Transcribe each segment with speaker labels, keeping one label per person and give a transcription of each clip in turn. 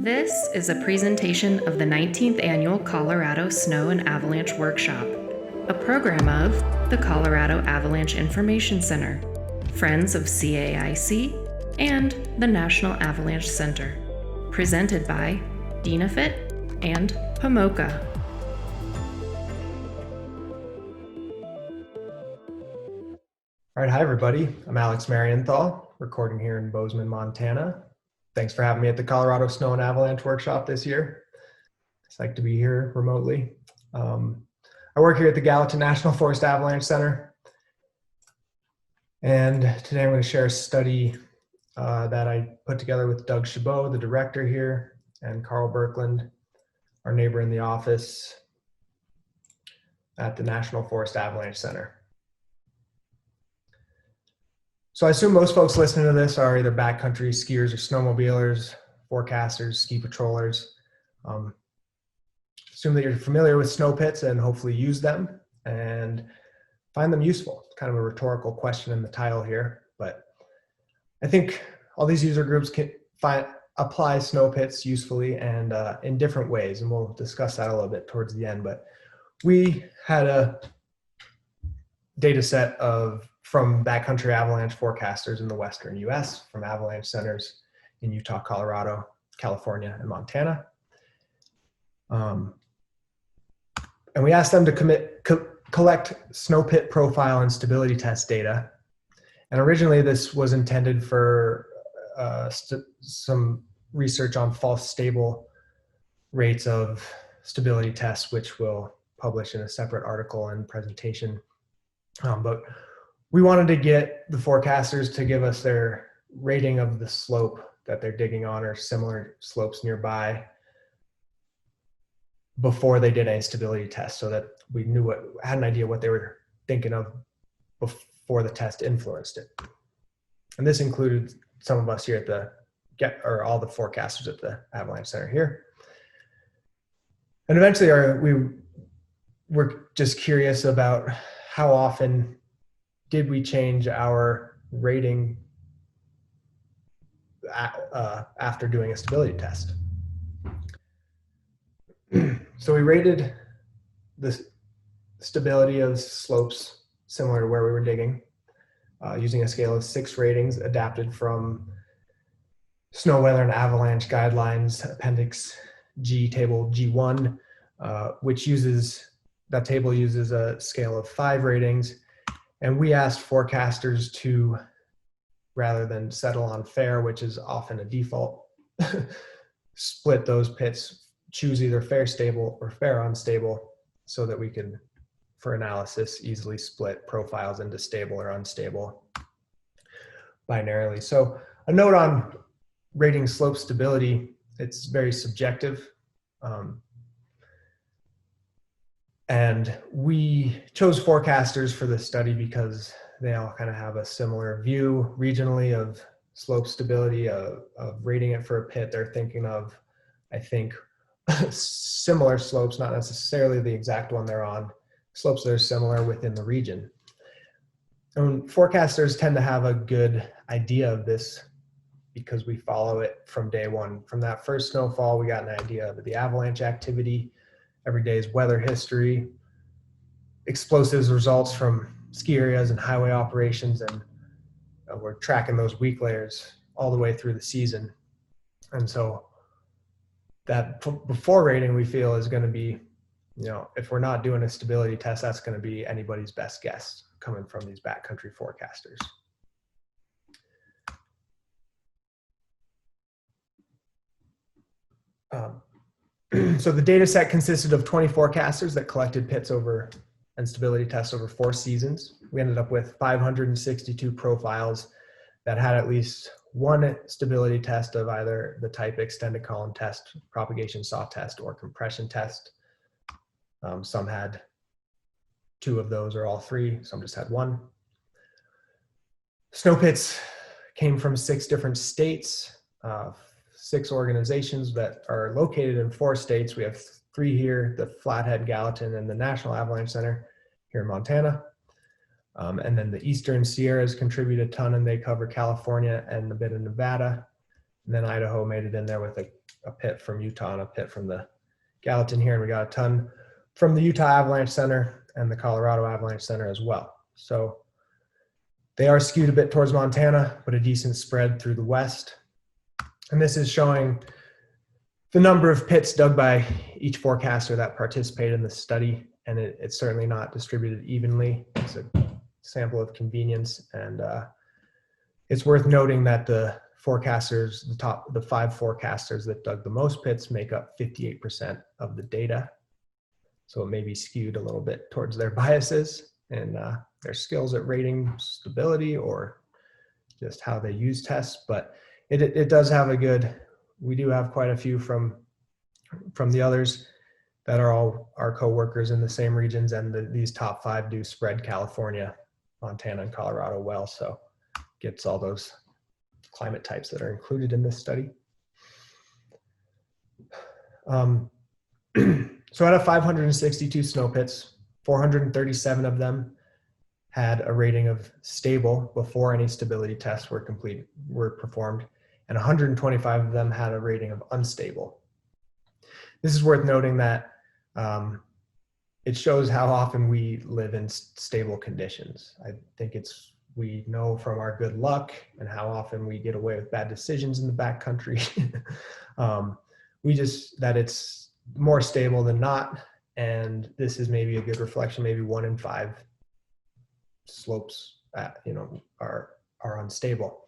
Speaker 1: This is a presentation of the 19th Annual Colorado Snow and Avalanche Workshop, a program of the Colorado Avalanche Information Center, Friends of CAIC, and the National Avalanche Center, presented by Dinafit and Pomoka.
Speaker 2: All right, hi everybody. I'm Alex Marienthal, recording here in Bozeman, Montana. Thanks for having me at the Colorado Snow and Avalanche Workshop this year. It's like to be here remotely. I work here at the Gallatin National Forest Avalanche Center. And today I'm going to share a study that I put together with Doug Chabot, the director here, and Carl Birkland, our neighbor in the office at the National Forest Avalanche Center. So I assume most folks listening to this are either backcountry skiers or snowmobilers, forecasters, ski patrollers. Assume that you're familiar with snow pits and hopefully use them and find them useful. It's kind of a rhetorical question in the title here, but I think all these user groups can apply snow pits usefully and in different ways, and we'll discuss that a little bit towards the end. But we had a data set from backcountry avalanche forecasters in the Western US, from avalanche centers in Utah, Colorado, California, and Montana. And we asked them to collect snow pit profile and stability test data. And originally this was intended for some research on false stable rates of stability tests, which we'll publish in a separate article and presentation. But we wanted to get the forecasters to give us their rating of the slope that they're digging on or similar slopes nearby before they did any stability tests, so that we had an idea what they were thinking of before the test influenced it. And this included some of us here at all the forecasters at the Avalanche Center here. And eventually we were just curious about how often did we change our rating after doing a stability test. So we rated the stability of slopes similar to where we were digging using a scale of 6 ratings adapted from Snow, Weather, and Avalanche Guidelines Appendix G, Table G1, that table uses a scale of 5 ratings. And we asked forecasters to, rather than settle on fair, which is often a default, split those pits, choose either fair stable or fair unstable, so that we could, for analysis, easily split profiles into stable or unstable binarily. So a note on rating slope stability: it's very subjective. And we chose forecasters for this study because they all kind of have a similar view regionally of slope stability, of rating it for a pit. They're thinking of, I think, similar slopes, not necessarily the exact one they're on, slopes that are similar within the region. And forecasters tend to have a good idea of this because we follow it from day one. From that first snowfall, we got an idea of the avalanche activity, every day's weather history, explosives results from ski areas and highway operations, and we're tracking those weak layers all the way through the season. And so that before rating, we feel, is going to be, if we're not doing a stability test, that's going to be anybody's best guess coming from these backcountry forecasters. So the data set consisted of 20 forecasters that collected pits and stability tests over 4 seasons. We ended up with 562 profiles that had at least one stability test of either the type extended column test, propagation saw test, or compression test. Some had 2 of those or all 3, some just had 1. Snow pits came from 6 different states, 6 organizations that are located in 4 states. We have 3 here, the Flathead, Gallatin, and the National Avalanche Center here in Montana. And then the Eastern Sierras contribute a ton, and they cover California and a bit of Nevada. And then Idaho made it in there with a pit from Utah and a pit from the Gallatin here. And we got a ton from the Utah Avalanche Center and the Colorado Avalanche Center as well. So they are skewed a bit towards Montana, but a decent spread through the West. And this is showing the number of pits dug by each forecaster that participated in the study. And it's certainly not distributed evenly. It's a sample of convenience. And it's worth noting that the forecasters, the 5 forecasters that dug the most pits make up 58% of the data. So it may be skewed a little bit towards their biases and their skills at rating stability or just how they use tests. But it does have we do have quite a few from the others that are all our co-workers in the same regions, and these top 5 do spread California, Montana, and Colorado well. So gets all those climate types that are included in this study. So out of 562 snow pits, 437 of them had a rating of stable before any stability tests were performed, and 125 of them had a rating of unstable. This is worth noting that it shows how often we live in stable conditions. I think we know from our good luck and how often we get away with bad decisions in the backcountry. That it's more stable than not. And this is maybe a good reflection. Maybe 1 in 5 slopes, are unstable.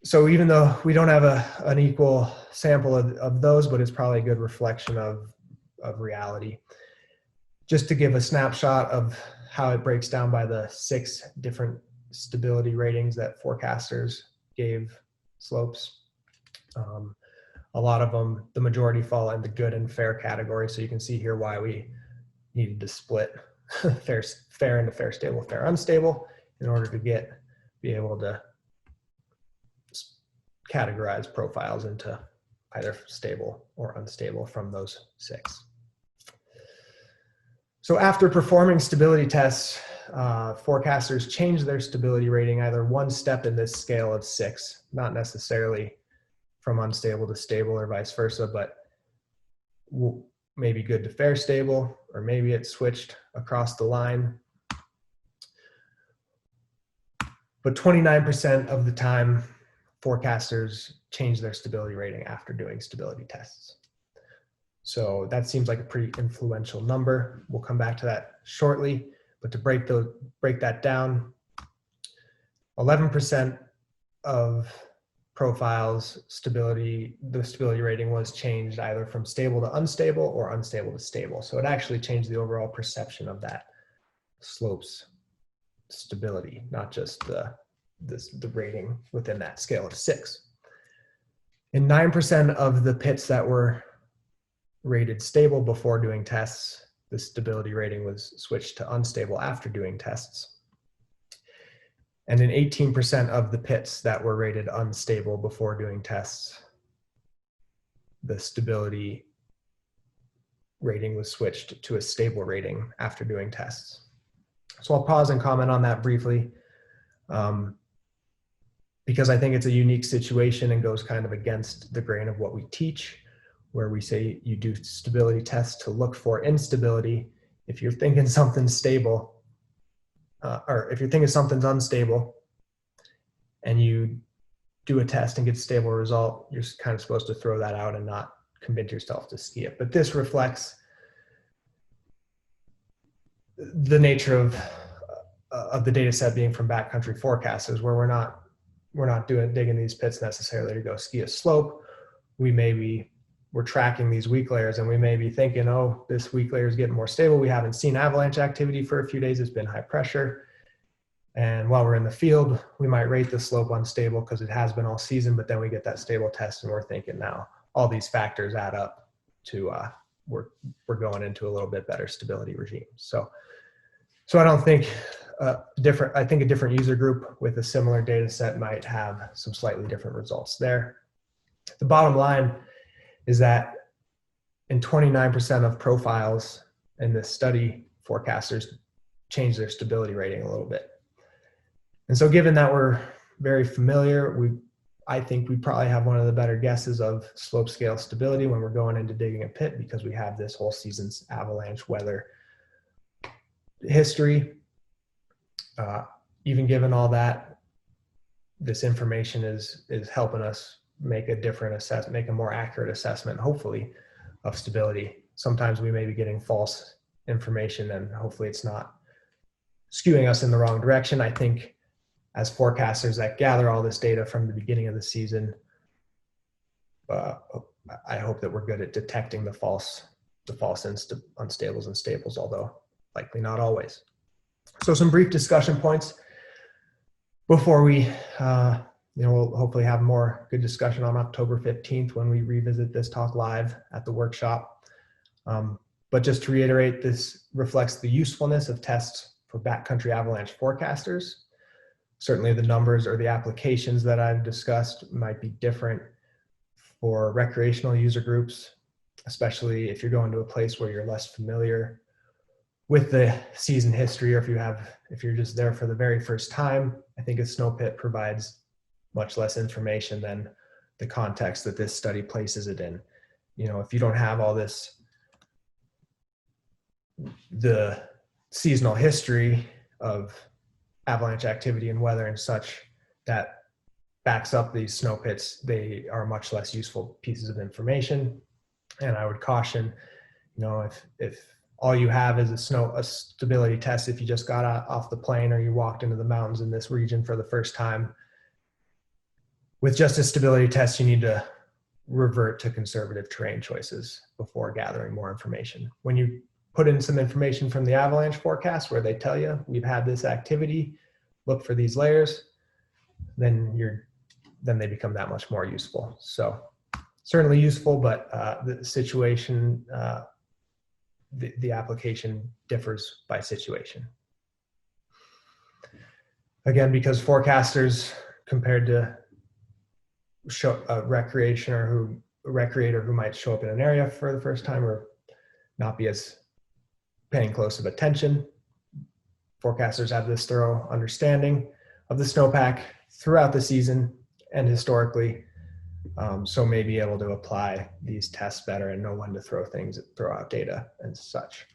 Speaker 2: So even though we don't have an equal sample of those, but it's probably a good reflection of reality. Just to give a snapshot of how it breaks down by the 6 different stability ratings that forecasters gave slopes. A lot of them, the majority fall in the good and fair category. So you can see here why we needed to split fair into fair, stable, fair, unstable in order to be able to categorize profiles into either stable or unstable from those 6. So after performing stability tests, forecasters change their stability rating either 1 step in this scale of 6, not necessarily from unstable to stable or vice versa, but maybe good to fair stable, or maybe it switched across the line. But 29% of the time, forecasters change their stability rating after doing stability tests. So that seems like a pretty influential number. We'll come back to that shortly, but to break that down, 11% of profiles the stability rating was changed either from stable to unstable or unstable to stable. So it actually changed the overall perception of that slope's stability, not just the rating within that scale of 6. In 9% of the pits that were rated stable before doing tests, the stability rating was switched to unstable after doing tests. And in 18% of the pits that were rated unstable before doing tests, the stability rating was switched to a stable rating after doing tests. So I'll pause and comment on that briefly because I think it's a unique situation and goes kind of against the grain of what we teach, where we say you do stability tests to look for instability. If you're thinking something's stable, or if you're thinking something's unstable and you do a test and get a stable result, you're kind of supposed to throw that out and not convince yourself to ski it. But this reflects the nature of the data set being from backcountry forecasters, where we're not digging these pits necessarily to go ski a slope. We're tracking these weak layers, and we may be thinking, oh, this weak layer is getting more stable. We haven't seen avalanche activity for a few days. It's been high pressure. And while we're in the field, we might rate the slope unstable because it has been all season, but then we get that stable test and we're thinking now all these factors add up to we're going into a little bit better stability regime. So I don't think I think a different user group with a similar data set might have some slightly different results there. The bottom line is that in 29% of profiles in this study, forecasters change their stability rating a little bit. And so given that we're very familiar, I think we probably have one of the better guesses of slope scale stability when we're going into digging a pit, because we have this whole season's avalanche weather history. Even given all that, this information is helping us make a different assessment, make a more accurate assessment, hopefully, of stability. Sometimes we may be getting false information, and hopefully it's not skewing us in the wrong direction. I think as forecasters that gather all this data from the beginning of the season, I hope that we're good at detecting the false unstables and stables, although likely not always. So some brief discussion points before we, we'll hopefully have more good discussion on October 15th when we revisit this talk live at the workshop. But just to reiterate, this reflects the usefulness of tests for backcountry avalanche forecasters. Certainly the numbers or the applications that I've discussed might be different for recreational user groups, especially if you're going to a place where you're less familiar with the season history, or if you're just there for the very first time. I think a snow pit provides much less information than the context that this study places it in. If you don't have all this, the seasonal history of avalanche activity and weather and such that backs up these snow pits, they are much less useful pieces of information. And I would caution, if all you have is a stability test, if you just got off the plane or you walked into the mountains in this region for the first time, with just a stability test, you need to revert to conservative terrain choices before gathering more information. When you put in some information from the avalanche forecast where they tell you we've had this activity, look for these layers, then they become that much more useful. So certainly useful, but the situation, the application differs by situation. Again, because forecasters, compared to a recreator who might show up in an area for the first time or not be as paying close of attention, forecasters have this thorough understanding of the snowpack throughout the season and historically, so may be able to apply these tests better and know when to throw out data and such.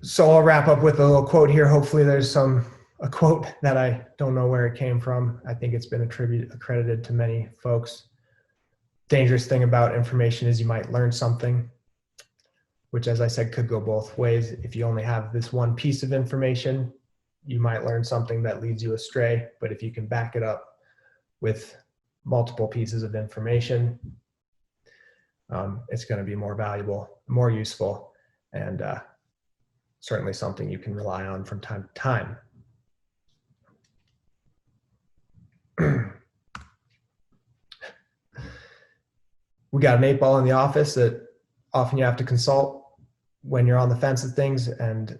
Speaker 2: So I'll wrap up with a little quote here. Hopefully there's a quote that I don't know where it came from. I think it's been accredited to many folks. Dangerous thing about information is you might learn something, which, as I said, could go both ways. If you only have this one piece of information, you might learn something that leads you astray. But if you can back it up with multiple pieces of information, it's going to be more valuable, more useful, and certainly something you can rely on from time to time. We got an 8-ball in the office that often you have to consult when you're on the fence of things. And,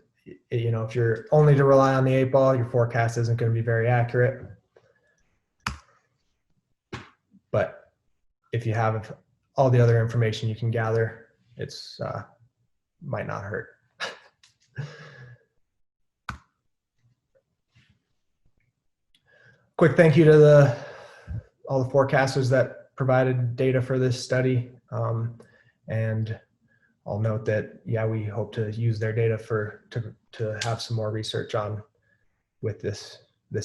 Speaker 2: if you're only to rely on the 8-ball, your forecast isn't going to be very accurate. But if you have all the other information you can gather, it's might not hurt. Quick thank you to all the forecasters that provided data for this study. And I'll note that, we hope to use their data to have some more research on with this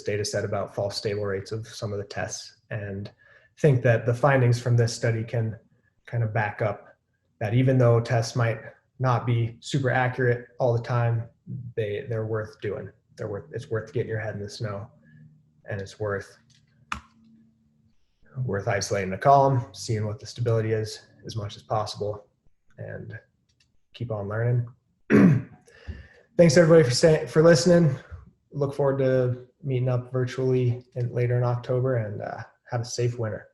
Speaker 2: data set about false stable rates of some of the tests, and think that the findings from this study can kind of back up that even though tests might not be super accurate all the time, they're worth doing. It's worth getting your head in the snow, and it's worth isolating the column, seeing what the stability is as much as possible, and keep on learning. Thanks everybody for listening. Look forward to meeting up virtually later in October, and have a safe winter.